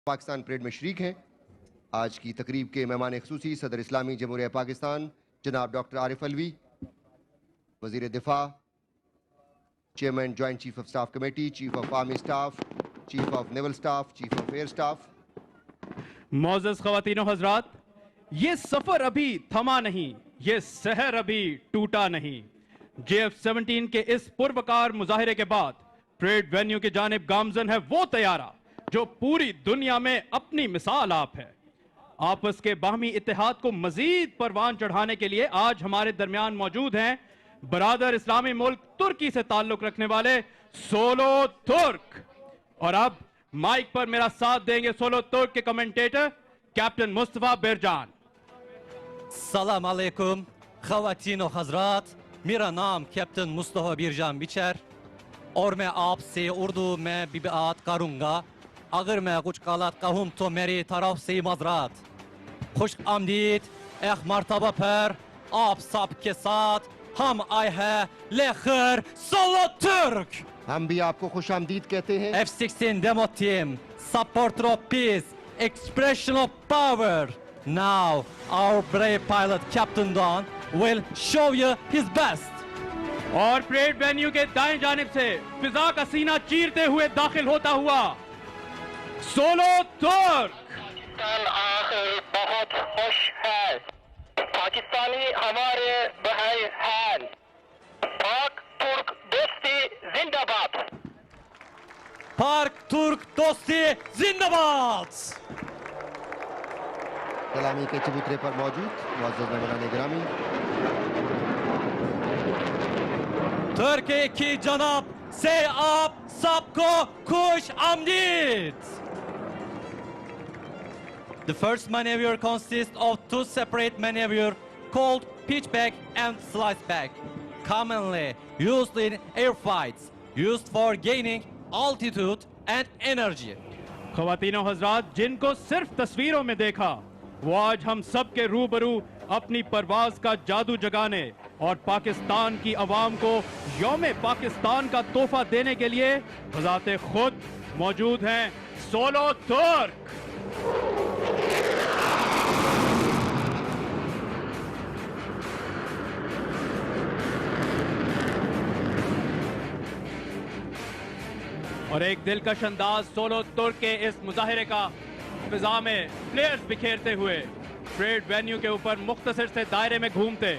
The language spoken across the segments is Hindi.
पाकिस्तान परेड में शरीक हैं। आज की तकरीब के मेहमान ख़ुसूसी सदर इस्लामी जमहूरिया पाकिस्तान जनाब डॉक्टर आरिफ अलवी, वज़ीर दिफा, chairman joint chief of staff committee, chief of army staff, chief of naval staff, chief of air staff. मोअज़्ज़ज़ ख़वातीन व हज़रात, ये सफर अभी थमा नहीं, ये सहर अभी टूटा नहीं। JF-17 के इस पुरवकार मुजाहिरे के बाद परेड वेन्यू की जानिब गामजन है वो तैयारा जो पूरी दुनिया में अपनी मिसाल आप है। आपस के बाहमी इत्तेहाद को मजीद परवान चढ़ाने के लिए आज हमारे दरमियान मौजूद हैं बरादर इस्लामी मुल्क तुर्की से ताल्लुक रखने वाले सोलो तुर्क। और अब माइक पर मेरा साथ देंगे सोलो तुर्क के कमेंटेटर कैप्टन मुस्तफा बिरजान। सलाम अलैकुम ख़वातीन व हज़रात, मेरा नाम कैप्टन मुस्तफा बिरजान बिचर और मैं आपसे उर्दू में भी बात करूँगा। अगर मैं कुछ गलत कहूँ तो मेरी तरफ से माज़रत। खुश आमदीद एक मरतबा पर आप सब के साथ हम आए हैं लेकर सोलो तुर्क। हम भी आपको खुश आमदीद कहते हैं। F-16 demo team, supporter of peace, expression of power. Now our brave pilot Captain Don will show you his best. और परेड वेन्यू के दाएं जानिब से फिजा का सीना चीरते हुए दाखिल होता हुआ सोलो तुर्क। पाकिस्तान आखिर बहुत खुश है। पाकिस्तानी हमारे भाई हैं। पाक तुर्क दोस्ती जिंदाबाद। पाक तुर्क दोस्ती जिंदाबाद। सलामी के चबूतरे पर मौजूद मुअज़्ज़ज़ मेहमानान गिरामी, तुर्की की जनाब से आप सबको खुश आमदीद। The first maneuver consists of two separate maneuvers called pitchback and sliceback, commonly used in air fights, used for gaining altitude and energy. ख़वातीनो हज़रात, जिनको सिर्फ तस्वीरों में देखा वो आज हम सब के रूबरू अपनी परवाज का जादू जगाने और पाकिस्तान की आवाम को यौम पाकिस्तान का तोहफा देने के लिए बज़ाते खुद मौजूद हैं सोलो तुर्क। और एक दिलकश अंदाज सोलो तुर्क के इस मुजाहिरे का फिजा में प्लेयर्स बिखेरते हुए परेड वेन्यू के ऊपर मुख्तसर से दायरे में घूमते।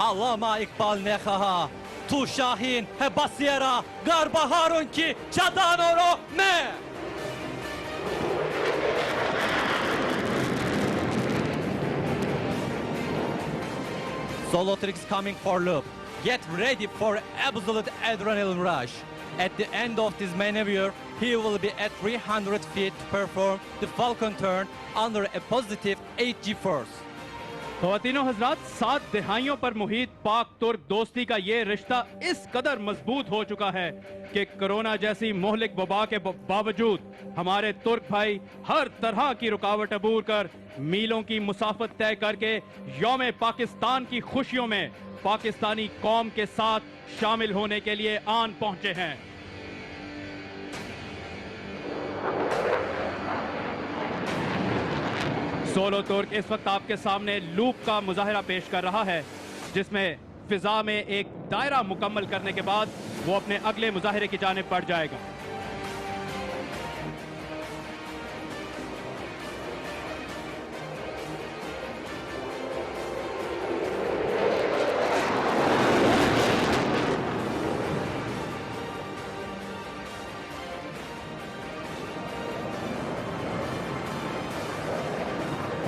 अल्लामा इकबाल ने कहा, तू शाहीन है बसेरा गर बहारों की चदानों में। Solo Turks coming for loop. Get ready for absolute adrenaline rush. At the end of this maneuver, he will be at 300 feet to perform the Falcon turn under a positive 8G force. ख़वातीनो हज़रात, 7 दिहाइयों पर मुहित पाक तुर्क दोस्ती का ये रिश्ता इस कदर मजबूत हो चुका है कि कोरोना जैसी मोहलिक वबा के बावजूद हमारे तुर्क भाई हर तरह की रुकावट अबूर कर मीलों की मुसाफत तय करके यौम पाकिस्तान की खुशियों में पाकिस्तानी कौम के साथ शामिल होने के लिए आन पहुंचे हैं। सोलो तुर्क इस वक्त आपके सामने लूप का मुजाहिरा पेश कर रहा है, जिसमें फिजा में एक दायरा मुकम्मल करने के बाद वो अपने अगले मुजाहिरे की जानिब बढ़ जाएगा।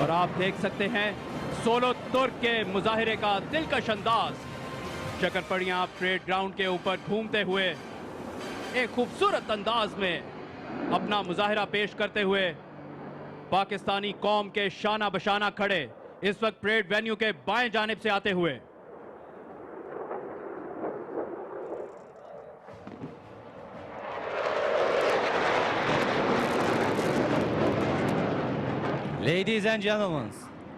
और आप देख सकते हैं सोलो तुर्क के मुजाहिरे का दिलकश अंदाज। चकरपड़ियां परेड ग्राउंड के ऊपर घूमते हुए एक खूबसूरत अंदाज में अपना मुजाहिरा पेश करते हुए पाकिस्तानी कौम के शाना बशाना खड़े इस वक्त परेड वेन्यू के बाएं जानिब से आते हुए। Ladies and gentlemen,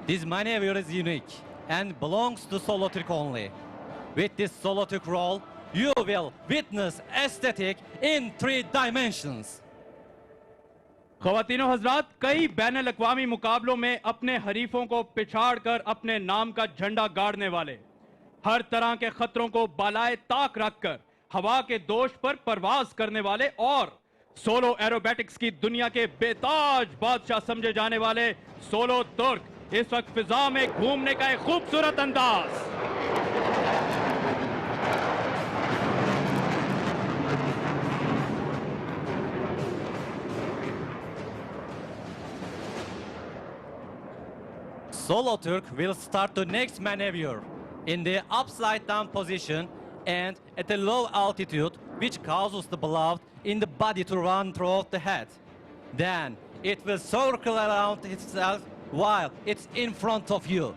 this maneuver is unique and belongs to Solo Turk only. With this Solo Turk roll, you will witness aesthetic in 3 dimensions. ख्वातीनो हजरात, कई बैनुल अक़वामी मुकाबलों में अपने हरीफों को पिछाड़ कर अपने नाम का झंडा गाड़ने वाले, हर तरह के खतरों को बालाए ताक रखकर हवा के दोष पर परवाज करने वाले और सोलो एरोबैटिक्स की दुनिया के बेताज बादशाह समझे जाने वाले सोलो तुर्क इस वक्त फिजा में घूमने का एक खूबसूरत अंदाज। Solo Turk will start the next maneuver in the upside down position and at a low altitude, which causes the blood in the body to run throughout the head. Then it will circle around itself while it's in front of you.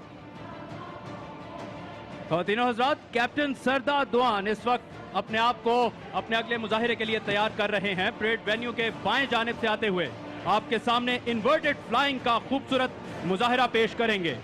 ख्वातीनो हजरात, कैप्टन सरदार दुआन इस वक्त अपने आप को अपने अगले मुजाहिरे के लिए तैयार कर रहे हैं। परेड वेन्यू के बाएं जानिब से आते हुए आपके सामने इन्वर्टेड फ्लाइंग का खूबसूरत मुजाहिरा पेश करेंगे।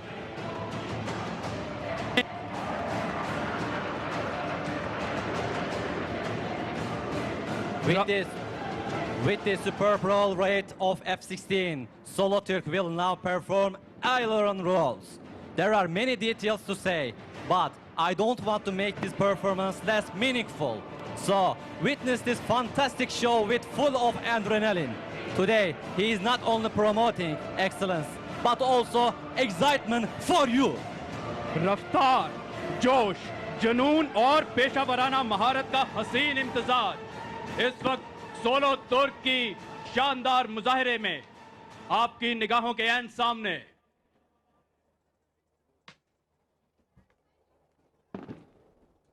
With the superb roll rate of F-16, Solo Turk will now perform aileron rolls. There are many details to say, but I don't want to make this performance less meaningful. So, witness this fantastic show with full of adrenaline. Today, he is not only promoting excellence, but also excitement for you. रफ्तार, जोश, जुनून और पेशावराना महारत का हसीन इम्तिजाज इस वक्त सोलो तुर्क की शानदार मुजाहिरे में आपकी निगाहों के ऐन सामने।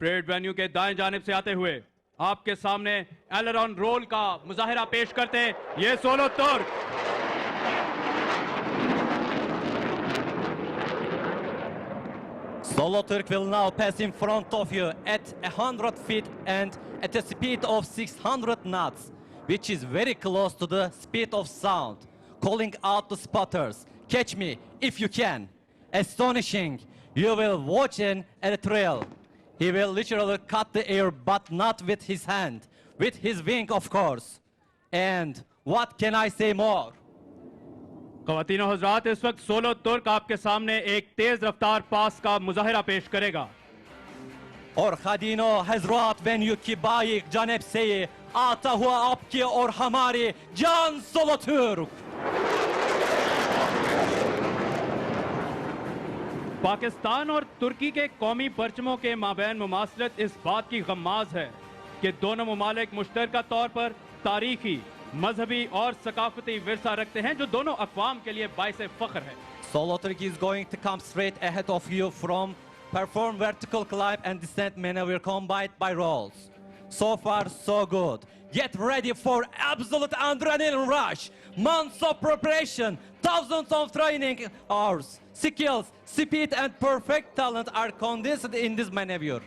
परेड वेन्यू के दाएं जानिब से आते हुए आपके सामने एलरॉन रोल का मुजाहिरा पेश करते ये सोलो तुर्क। Solo Turk will now pass in front of you at 100 feet and at a speed of 600 knots, which is very close to the speed of sound, calling out to spotters, "Catch me if you can." Astonishing, you will watch a trail. He will literally cut the air, but not with his hand, with his wing, of course. And what can I say more? ख्वातीनो हजरात, इस वक्त सोलो तुर्क आपके सामने एक तेज रफ्तार पास का मुजाहिरा पेश करेगा। और खदीनो हजरात, वेन्यू की बाइक जानब से आता हुआ आपके और हमारे जान सोलो तुर्क। पाकिस्तान और तुर्की के कौमी परचमों के माबैन मुमासलत इस बात की गम्माज है कि दोनों ममालिक मुश्तरका तौर पर तारीखी, मजहबी और सकाफती विरसा रखते हैं जो दोनों अक़वाम के लिए बाइसे फख्र है। Solo Turk is going to come straight ahead of you from perform vertical climb and descent maneuver combined by rolls. So far, so good. Get ready for absolute adrenaline rush. Months of preparation, thousands of training hours, skills, speed, and perfect talent are condensed in this maneuver.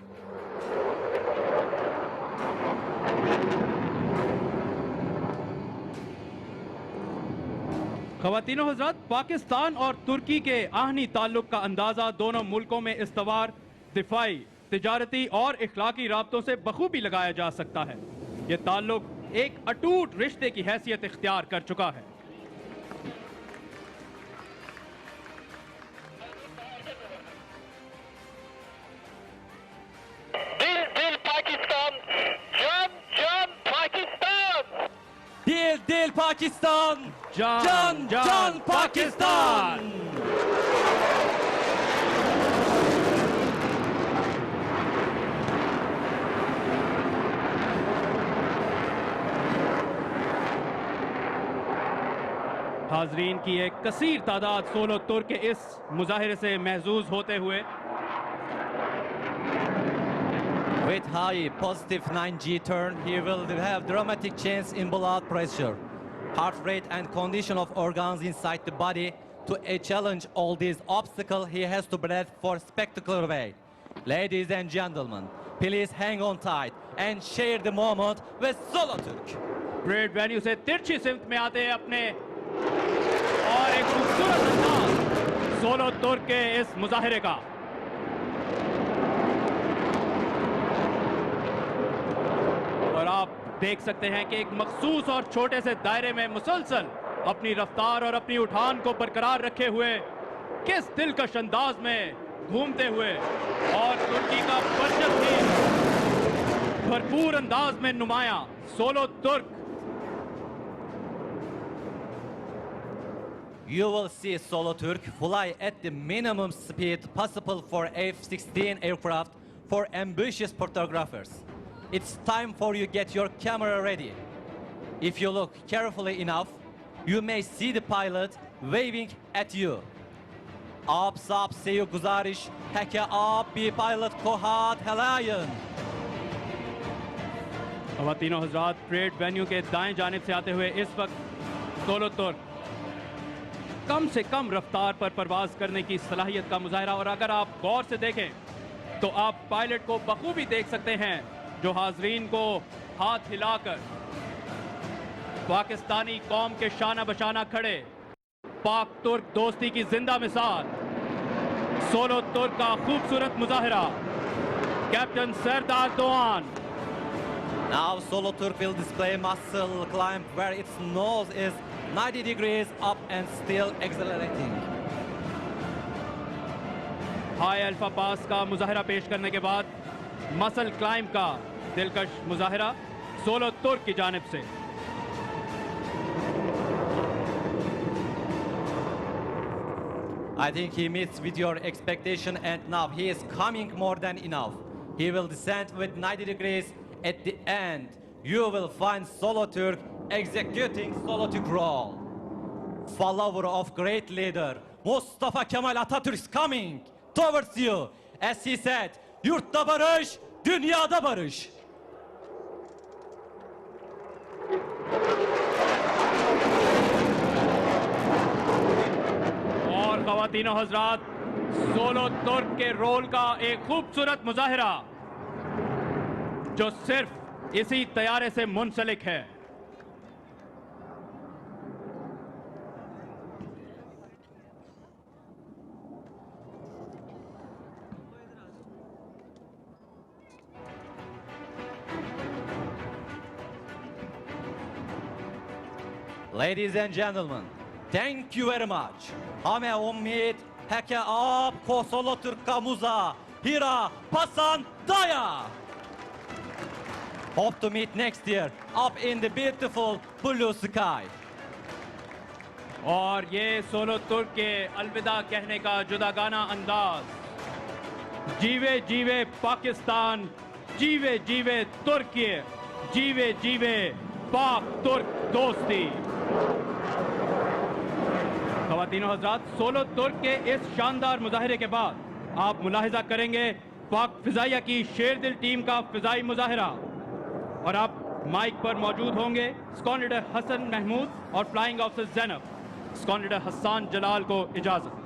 ख्वातीनो हजरात, पाकिस्तान और तुर्की के आहनी ताल्लुक का अंदाजा दोनों मुल्कों में इस्तवार, दिफाई, तिजारती और इखलाकी राब्तों से बखूबी लगाया जा सकता है। ये ताल्लुक एक अटूट रिश्ते की हैसियत इख्तियार कर चुका है। दिल दिल पाकिस्तान, जान जान पाकिस्तान। Dil Dil Pakistan! जान Can Pakistan! हाजरीन की एक कसीर तादाद सोलो तुर्क के इस मुजाहिरे से महजूज होते हुए With high positive 9G turn, he will have dramatic change in blood pressure, heart rate, and condition of organs inside the body. To challenge all these obstacles, he has to breathe for spectacular way. Ladies and gentlemen, please hang on tight and share the moment with Solo Turk. Parade venue से तिरछी सिमत में आते हैं अपने और एक खूबसूरत अंदाज सोलो तुर्क के इस मुजाहिरे का। और आप देख सकते हैं कि एक मखसूस और छोटे से दायरे में मुसलसल अपनी रफ्तार और अपनी उठान को बरकरार रखे हुए किस दिलकश अंदाज में घूमते हुए और तुर्की का बचत ही भरपूर अंदाज में नुमाया सोलो तुर्क। You will see Solo Turk fly at the minimum speed possible for F-16 aircraft for ambitious photographers. It's time for you get your camera ready. If you look carefully enough, you may see the pilot waving at you. आप सबसे ये गुजारिश है कि आप भी पायलट को हाथ हिलाएं। खवातीनो हजरात, परेड वेन्यू के दाएं जानिब से आते हुए इस वक्त सोलो तुर्क कम से कम रफ्तार पर परवाज करने की सलाहियत का मुजाहरा, और अगर आप गौर से देखें तो आप पायलट को बखूबी देख सकते हैं जो हाजरीन को हाथ हिलाकर पाकिस्तानी कौम के शाना बशाना खड़े पाक तुर्क दोस्ती की जिंदा मिसाल सोलो तुर्क का खूबसूरत मुजाहरा captain Sardar दोआन। Now Solo Turk will display muscle climb where its nose is 90 degrees up and still accelerating. High alpha pass का मुजाहरा पेश करने के बाद मसल क्लाइंब का दिलकश मुजाहरा सोलो तुर्क की जानिब से। I think he meets with your expectation and now he is coming more than enough. He will descend with 90 degrees. At the end, you will find Solo Turk executing Solo Turk roll. Follower of great leader Mustafa Kemal Atatürk is coming towards you. As he said, yurtta barış, dünyada barış. और खवातीनो हजरात, सोलो तुर्क के रोल का एक खूबसूरत मुजाहिरा जो सिर्फ इसी तैयारे से मुंसलिक है। Ladies and gentlemen, thank you very much. हमें उम्मीद है कि आपको सोलो तुर्क का मुजा हीरा पसंद आया. Hope to meet next year up in the beautiful blue sky. और ये सोलो तुर्क के अलविदा कहने का जुदागाना अंदाज, जीवे जीवे पाकिस्तान, जीवे जीवे तुर्की, जीवे जीवे पाक तुर्क दोस्ती। खवातीनो हजरात, सोलो तुर्क के इस शानदार मुजाहिरे के बाद आप मुलाहिजा करेंगे पाक फिजाइया की शेरदिल टीम का फिजाई मुजाहिरा, और आप माइक पर मौजूद होंगे स्क्वाड लीडर हसन महमूद और flying officer Zainab. Squad leader Hasan Jalal को इजाजत।